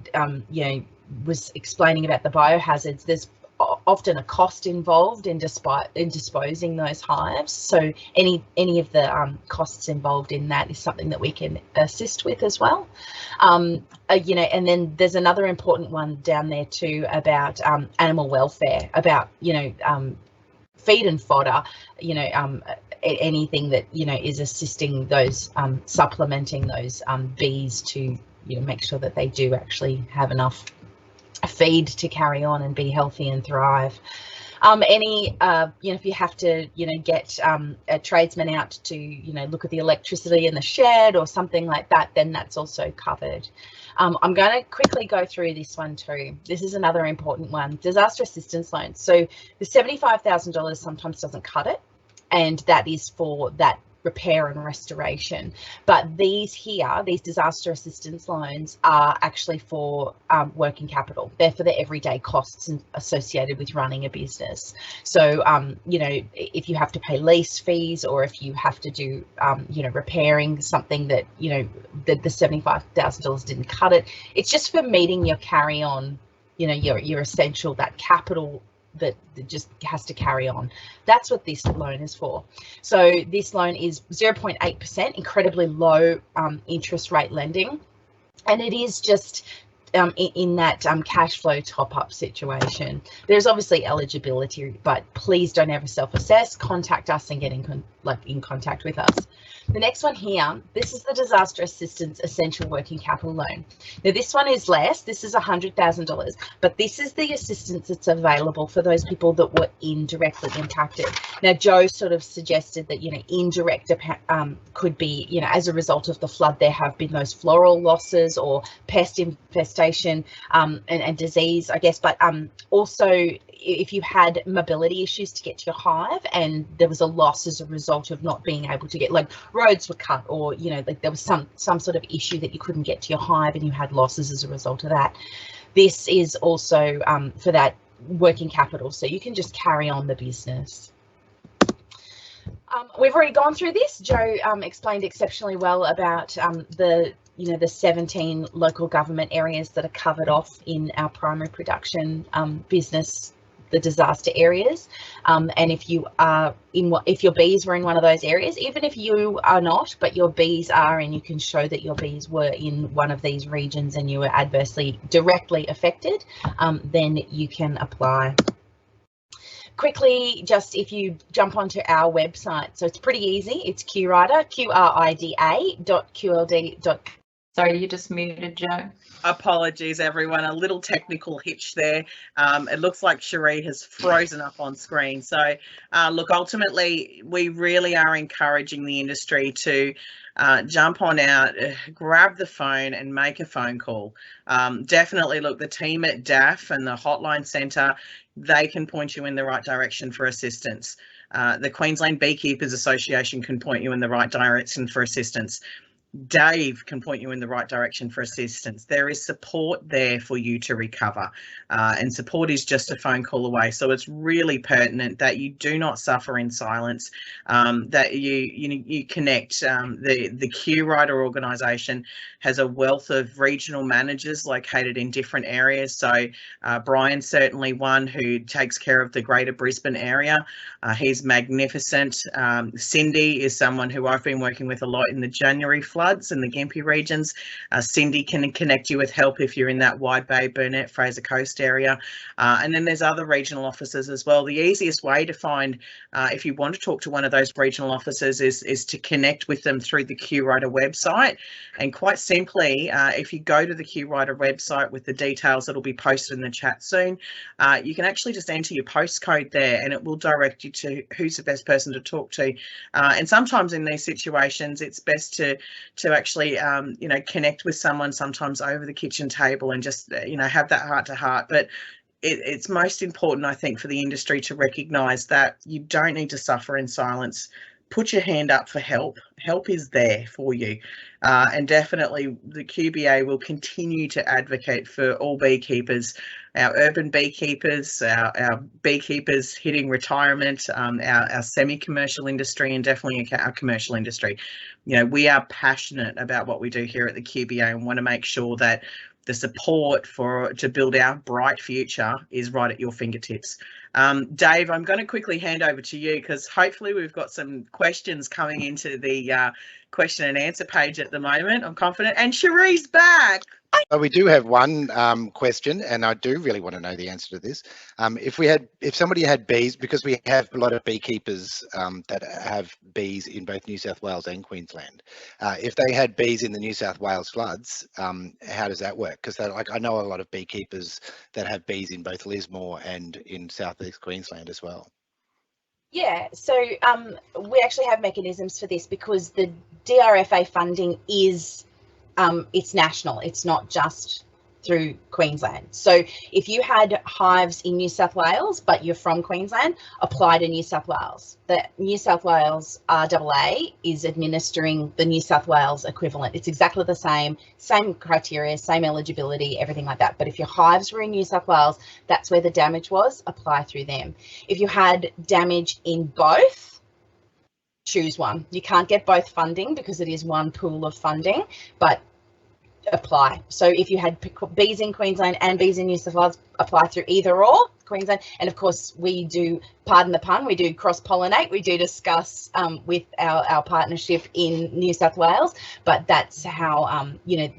you know, was explaining about the biohazards, there's often a cost involved in disposing those hives. So any of the costs involved in that is something that we can assist with as well. You know, and then there's another important one down there too about animal welfare, about, you know, feed and fodder, you know, anything that, you know, is assisting those, supplementing those bees to, you know, make sure that they do actually have enough feed to carry on and be healthy and thrive. Any, you know, if you have to, you know, get a tradesman out to, you know, look at the electricity in the shed or something like that, then that's also covered. I'm going to quickly go through this one too. This is another important one, disaster assistance loans. So the $75,000 sometimes doesn't cut it, and that is for that repair and restoration. But these here, these disaster assistance loans, are actually for working capital. They're for the everyday costs associated with running a business. So, you know, if you have to pay lease fees, or if you have to do, you know, repairing something that, you know, the $75,000 didn't cut it, it's just for meeting your carry on, you know, your essential, that capital that just has to carry on. That's what this loan is for. So this loan is 0.8%, incredibly low interest rate lending, and it is just in that cash flow top-up situation. There's obviously eligibility, but please don't ever self-assess. Contact us and get in contact with us. The next one here, this is the Disaster Assistance Essential Working Capital Loan. Now this one is less, this is $100,000, but this is the assistance that's available for those people that were indirectly impacted. Now Joe sort of suggested that, you know, indirect could be, you know, as a result of the flood, there have been those floral losses or pest infestation and disease, I guess, but also if you had mobility issues to get to your hive and there was a loss as a result of not being able to get, like roads were cut, or, you know, like there was some sort of issue that you couldn't get to your hive and you had losses as a result of that. This is also for that working capital, so you can just carry on the business. We've already gone through this. Joe explained exceptionally well about the 17 local government areas that are covered off in our primary production business, the disaster areas, and if you are if your bees were in one of those areas, even if you are not, but your bees are, and you can show that your bees were in one of these regions and you were adversely directly affected, then you can apply. Quickly, just if you jump onto our website, so it's pretty easy. It's QRIDA, QRIDA.qld.com. Sorry, you just muted, Joe. Apologies, everyone. A little technical hitch there. It looks like Cherie has frozen up on screen. So, look, ultimately, we really are encouraging the industry to jump on out, grab the phone and make a phone call. Definitely, look, the team at DAF and the hotline centre, they can point you in the right direction for assistance. The Queensland Beekeepers Association can point you in the right direction for assistance. Dave can point you in the right direction for assistance. There is support there for you to recover, and support is just a phone call away. So it's really pertinent that you do not suffer in silence, that you connect. The QRIDA organisation has a wealth of regional managers located in different areas. So Brian's certainly one who takes care of the Greater Brisbane area. He's magnificent. Cindy is someone who I've been working with a lot in the January floods in the Gympie regions. Cindy can connect you with help if you're in that Wide Bay, Burnett, Fraser Coast area. And then there's other regional officers as well. The easiest way to find, if you want to talk to one of those regional officers, is to connect with them through the QRIDA website. And quite simply, if you go to the QRIDA website with the details that'll be posted in the chat soon, you can actually just enter your postcode there and it will direct you to who's the best person to talk to. And sometimes in these situations, it's best to actually, connect with someone sometimes over the kitchen table and just, have that heart to heart. But it's most important, I think, for the industry to recognise that you don't need to suffer in silence. put your hand up for help. Help is there for you. And definitely the QBA will continue to advocate for all beekeepers, our urban beekeepers, our beekeepers hitting retirement, our semi-commercial industry, and definitely our commercial industry. You know, we are passionate about what we do here at the QBA and want to make sure that the support to build our bright future is right at your fingertips. Dave, I'm going to quickly hand over to you because hopefully we've got some questions coming into the question and answer page at the moment. I'm confident. And Cherie's back. We do have one question, and I do really want to know the answer to this. If somebody had bees, because we have a lot of beekeepers that have bees in both New South Wales and Queensland. If they had bees in the New South Wales floods, how does that work? Because I know a lot of beekeepers that have bees in both Lismore and in southeast Queensland as well. Yeah, so we actually have mechanisms for this because the DRFA funding is it's national. It's not just through Queensland. So if you had hives in New South Wales, but you're from Queensland, apply to New South Wales. The New South Wales RAA is administering the New South Wales equivalent. It's exactly the same criteria, same eligibility, everything like that. But if your hives were in New South Wales, that's where the damage was, apply through them. If you had damage in both, choose one. You can't get both funding because it is one pool of funding, but apply. So if you had bees in Queensland and bees in New South Wales, apply through either or Queensland. And of course we do, pardon the pun, we do cross-pollinate. We do discuss with our partnership in New South Wales, but that's how you know,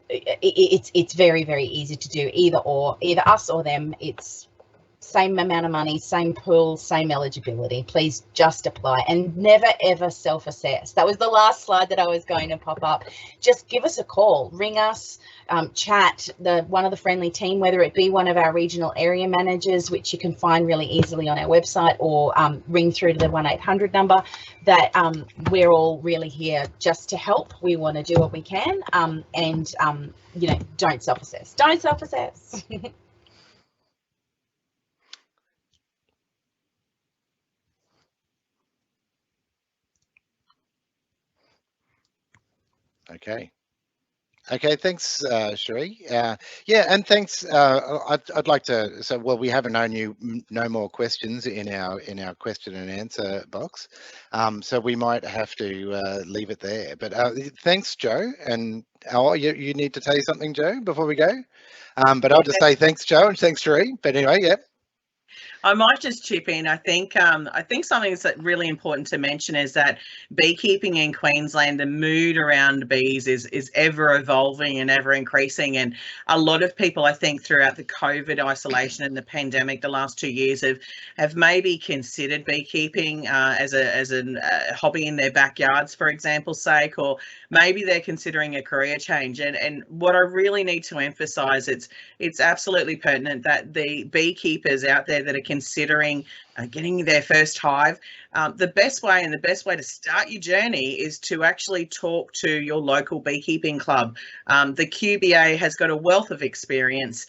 it's very, very easy to do either or, either us or them. It's same amount of money, same pool, same eligibility. Please just apply and never ever self-assess. That was the last slide that I was going to pop up. Just give us a call, ring us, chat one of the friendly team, whether it be one of our regional area managers, which you can find really easily on our website, or ring through to the 1-800 number. That we're all really here just to help. We want to do what we can, and you know, don't self-assess. Don't self-assess. Okay, thanks, Cherie. Yeah, and thanks. I'd like to. So, well, we haven't known no more questions in our question and answer box, so we might have to leave it there. But thanks, Joe. And you need to say something, Joe, before we go. But I'll just say thanks, Joe, and thanks, Cherie. But anyway, yeah. I might just chip in. I think something that's really important to mention is that beekeeping in Queensland, the mood around bees is ever evolving and ever increasing. And a lot of people, I think, throughout the COVID isolation and the pandemic, the last 2 years have maybe considered beekeeping as a hobby in their backyards, for example's sake, or maybe they're considering a career change. And what I really need to emphasise, it's absolutely pertinent that the beekeepers out there that are considering getting their first hive, the best way to start your journey is to actually talk to your local beekeeping club. The QBA has got a wealth of experience.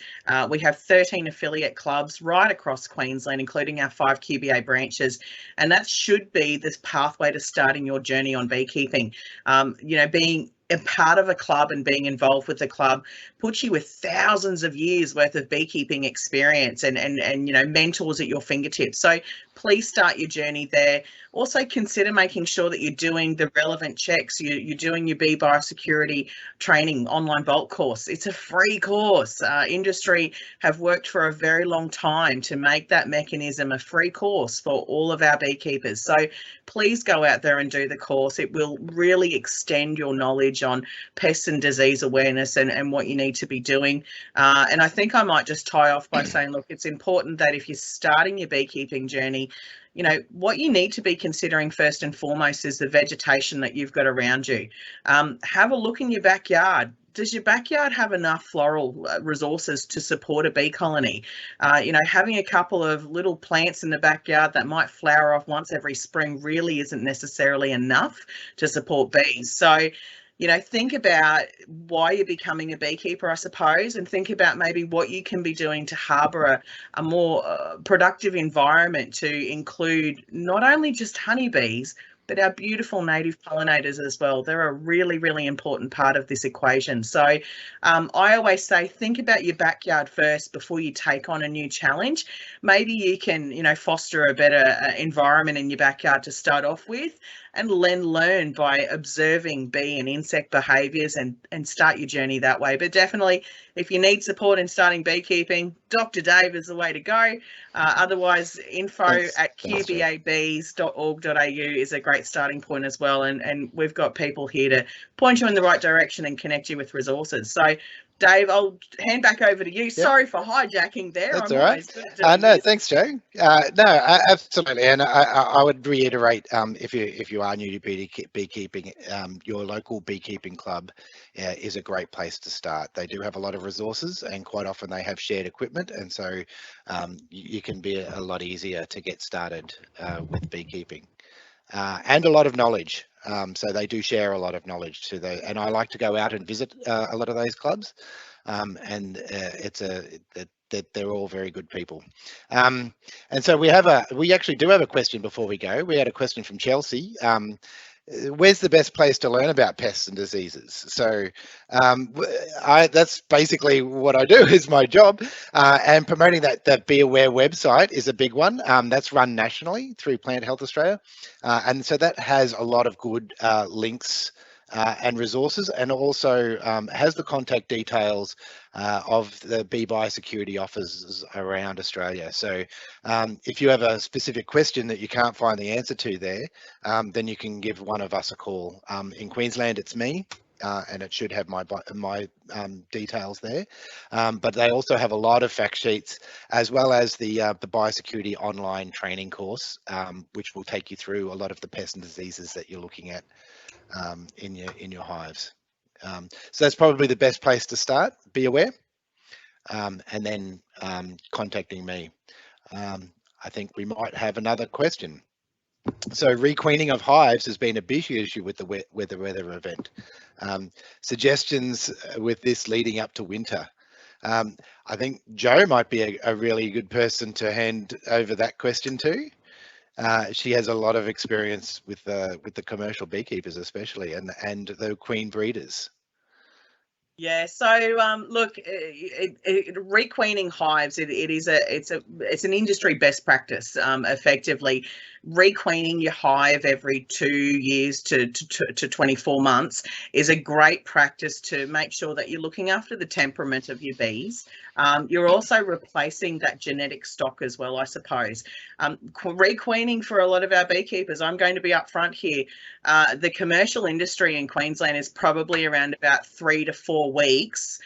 We have 13 affiliate clubs right across Queensland, including our 5 QBA branches, and that should be this pathway to starting your journey on beekeeping. You know, being a part of a club and being involved with the club puts you with thousands of years worth of beekeeping experience and you know, mentors at your fingertips. So please start your journey there. Also consider making sure that you're doing the relevant checks. You're doing your bee biosecurity training online bulk course. It's a free course. Industry have worked for a very long time to make that mechanism a free course for all of our beekeepers. So please go out there and do the course. It will really extend your knowledge on pest and disease awareness and what you need to be doing. And I think I might just tie off by saying, look, it's important that if you're starting your beekeeping journey, you know, what you need to be considering first and foremost is the vegetation that you've got around you. Have a look in your backyard. Does your backyard have enough floral resources to support a bee colony? You know, having a couple of little plants in the backyard that might flower off once every spring really isn't necessarily enough to support bees. So you know, think about why you're becoming a beekeeper, I suppose, and think about maybe what you can be doing to harbour a more productive environment to include not only just honeybees, but our beautiful native pollinators as well. They're a really, really important part of this equation. So I always say, think about your backyard first before you take on a new challenge. Maybe you can, you know, foster a better environment in your backyard to start off with, and then learn by observing bee and insect behaviours and start your journey that way. But definitely, if you need support in starting beekeeping, Dr. Dave is the way to go. Otherwise, info at qbabees.org.au is a great starting point as well. And we've got people here to point you in the right direction and connect you with resources. So, Dave, I'll hand back over to you. Yep. Sorry for hijacking there. That's I'm all right. No, thanks, Joe. Absolutely, and I would reiterate, if you are new to beekeeping, your local beekeeping club is a great place to start. They do have a lot of resources, and quite often they have shared equipment, and so you can be a lot easier to get started with beekeeping. And a lot of knowledge. So they do share a lot of knowledge to and I like to go out and visit a lot of those clubs, and they're all very good people. And so we actually do have a question before we go. We had a question from Chelsea. Where's the best place to learn about pests and diseases? So that's basically what I do, is my job, and promoting that Be Aware website is a big one. That's run nationally through Plant Health Australia, and so that has a lot of good links and resources, and also has the contact details of the bee biosecurity officers around Australia. So if you have a specific question that you can't find the answer to there, then you can give one of us a call. In Queensland, it's me, and it should have my details there. But they also have a lot of fact sheets, as well as the biosecurity online training course, which will take you through a lot of the pests and diseases that you're looking at in your hives. So that's probably the best place to start. Be aware, and then contacting me. I think we might have another question. So requeening of hives has been a big issue with the weather event. Suggestions with this leading up to winter. I think Joe might be a really good person to hand over that question to. She has a lot of experience with the commercial beekeepers, especially, and the queen breeders. Yeah, so look, requeening hives, it's an industry best practice. Effectively, requeening your hive every 2 years to 24 months is a great practice to make sure that you're looking after the temperament of your bees. You're also replacing that genetic stock as well, I suppose. Requeening for a lot of our beekeepers, I'm going to be upfront here. The commercial industry in Queensland is probably around about 3 to 4 weeks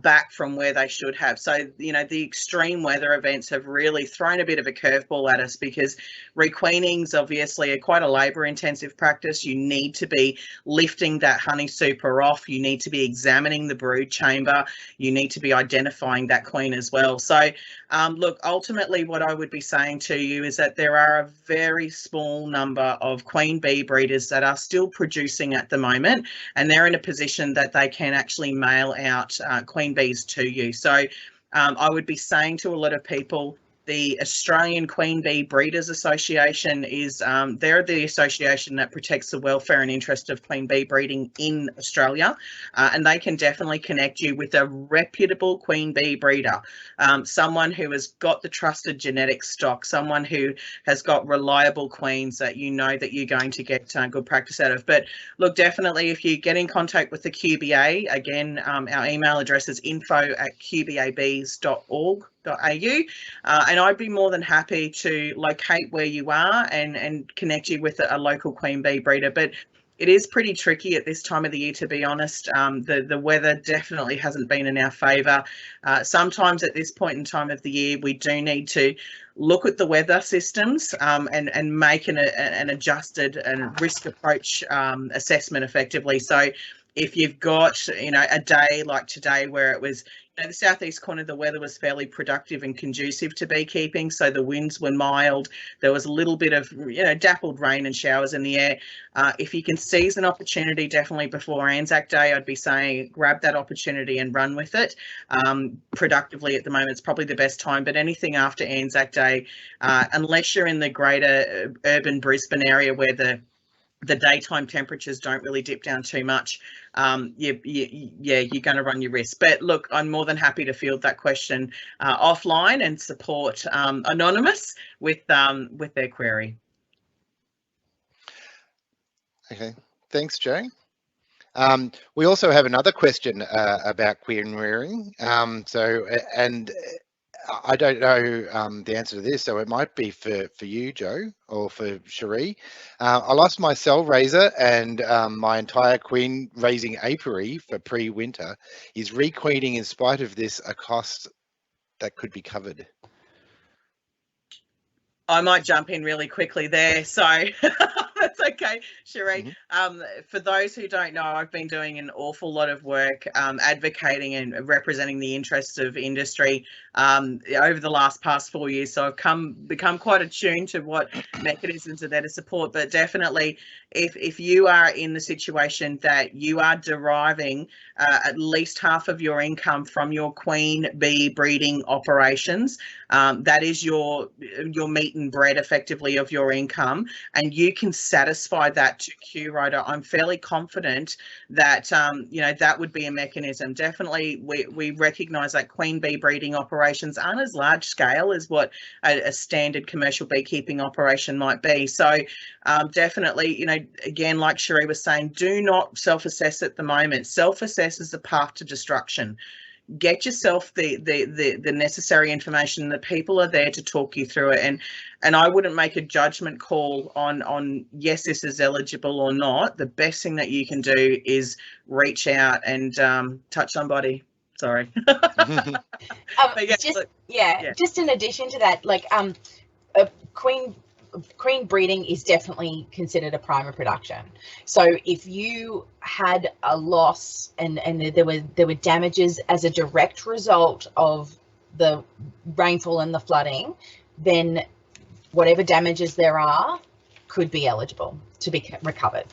back from where they should have. So, you know, the extreme weather events have really thrown a bit of a curveball at us, because requeening's obviously quite a labour intensive practice. You need to be lifting that honey super off. You need to be examining the brood chamber. You need to be identifying that queen as well. So look, ultimately what I would be saying to you is that there are a very small number of queen bee breeders that are still producing at the moment, and they're in a position that they can actually mail out queen bees to you. So I would be saying to a lot of people, the Australian Queen Bee Breeders Association is, they're the association that protects the welfare and interest of queen bee breeding in Australia, and they can definitely connect you with a reputable queen bee breeder, someone who has got the trusted genetic stock, someone who has got reliable queens that you know that you're going to get good practice out of. But look, definitely if you get in contact with the QBA, again, our email address is info@qbabees.org.au, and I'd be more than happy to locate where you are and connect you with a local queen bee breeder. But it is pretty tricky at this time of the year, to be honest. The weather definitely hasn't been in our favour. Sometimes at this point in time of the year, we do need to look at the weather systems and make an adjusted and risk approach assessment effectively. So if you've got, you know, a day like today where it was the southeast corner, the weather was fairly productive and conducive to beekeeping. So the winds were mild. There was a little bit of, dappled rain and showers in the air. If you can seize an opportunity, definitely before Anzac Day, I'd be saying grab that opportunity and run with it. Productively at the moment, it's probably the best time. But anything after Anzac Day, unless you're in the greater urban Brisbane area where the daytime temperatures don't really dip down too much, you're going to run your risk. But look, I'm more than happy to field that question offline and support Anonymous with their query. Okay, thanks, Joe. We also have another question about queen rearing. I don't know the answer to this, so it might be for you, Joe, or for Cherie. I lost my cell raiser and my entire queen raising apiary for pre-winter. Is requeening in spite of this a cost that could be covered? I might jump in really quickly there. So that's okay, Cherie. For those who don't know, I've been doing an awful lot of work advocating and representing the interests of industry over the past 4 years. So I've become quite attuned to what mechanisms are there to support. But definitely, if you are in the situation that you are deriving at least half of your income from your queen bee breeding operations, that is your meat and bread effectively of your income, and you can satisfy that to QRIDA, I'm fairly confident that that would be a mechanism. Definitely, we recognise that queen bee breeding operations aren't as large scale as what a standard commercial beekeeping operation might be. So definitely, again, like Cherie was saying, do not self-assess at the moment. Self-assess is the path to destruction. Get yourself the necessary information. The people are there to talk you through it, and I wouldn't make a judgment call on yes, this is eligible or not. The best thing that you can do is reach out and touch somebody. Sorry. Just in addition to that, like queen breeding is definitely considered a prime of production. So if you had a loss and there were damages as a direct result of the rainfall and the flooding, then whatever damages there are could be eligible to be recovered.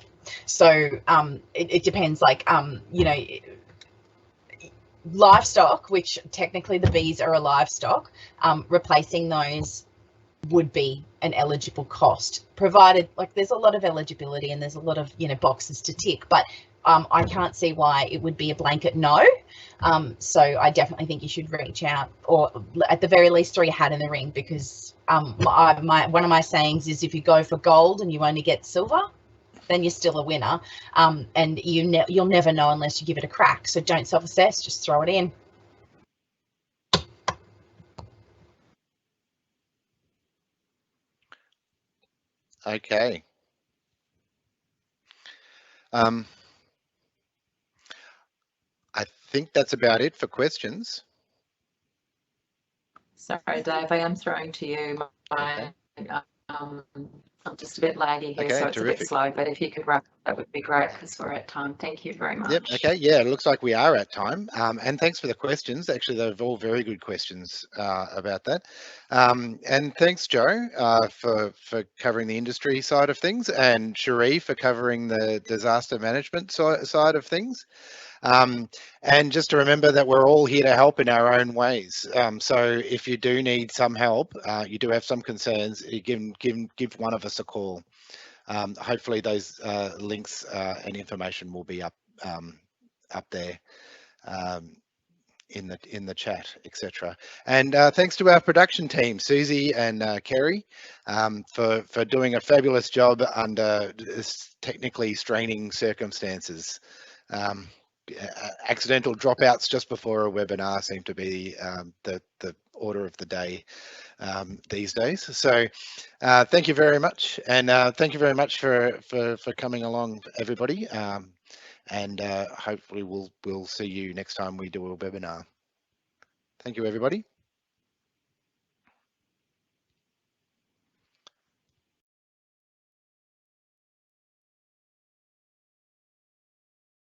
So it depends, like livestock, which technically the bees are a livestock, replacing those would be an eligible cost, provided, like, there's a lot of eligibility and there's a lot of boxes to tick, but I can't see why it would be a blanket no. So I definitely think you should reach out, or at the very least throw your hat in the ring, because one of my sayings is, if you go for gold and you only get silver, then you're still a winner, and you'll never know unless you give it a crack. So don't self-assess, just throw it in. Okay. I think that's about it for questions. Sorry, Dave, I am throwing to you. I'm just a bit laggy here, so it's terrific. A bit slow, but if you could wrap, that would be great, because we're at time. Thank you very much. Yep. Okay. Yeah, it looks like we are at time. And thanks for the questions. Actually, they're all very good questions about that. And thanks, Joe, for covering the industry side of things, and Cherie for covering the disaster management side of things. And just to remember that we're all here to help in our own ways. So if you do need some help, you do have some concerns, you give one of us a call. Hopefully those links and information will be up there in the chat, etc. And thanks to our production team, Susie and Kerry, for doing a fabulous job under technically straining circumstances. Accidental dropouts just before a webinar seem to be the order of the day these days. So thank you very much, and thank you very much for coming along, everybody. And hopefully we'll see you next time we do a webinar. Thank you, everybody.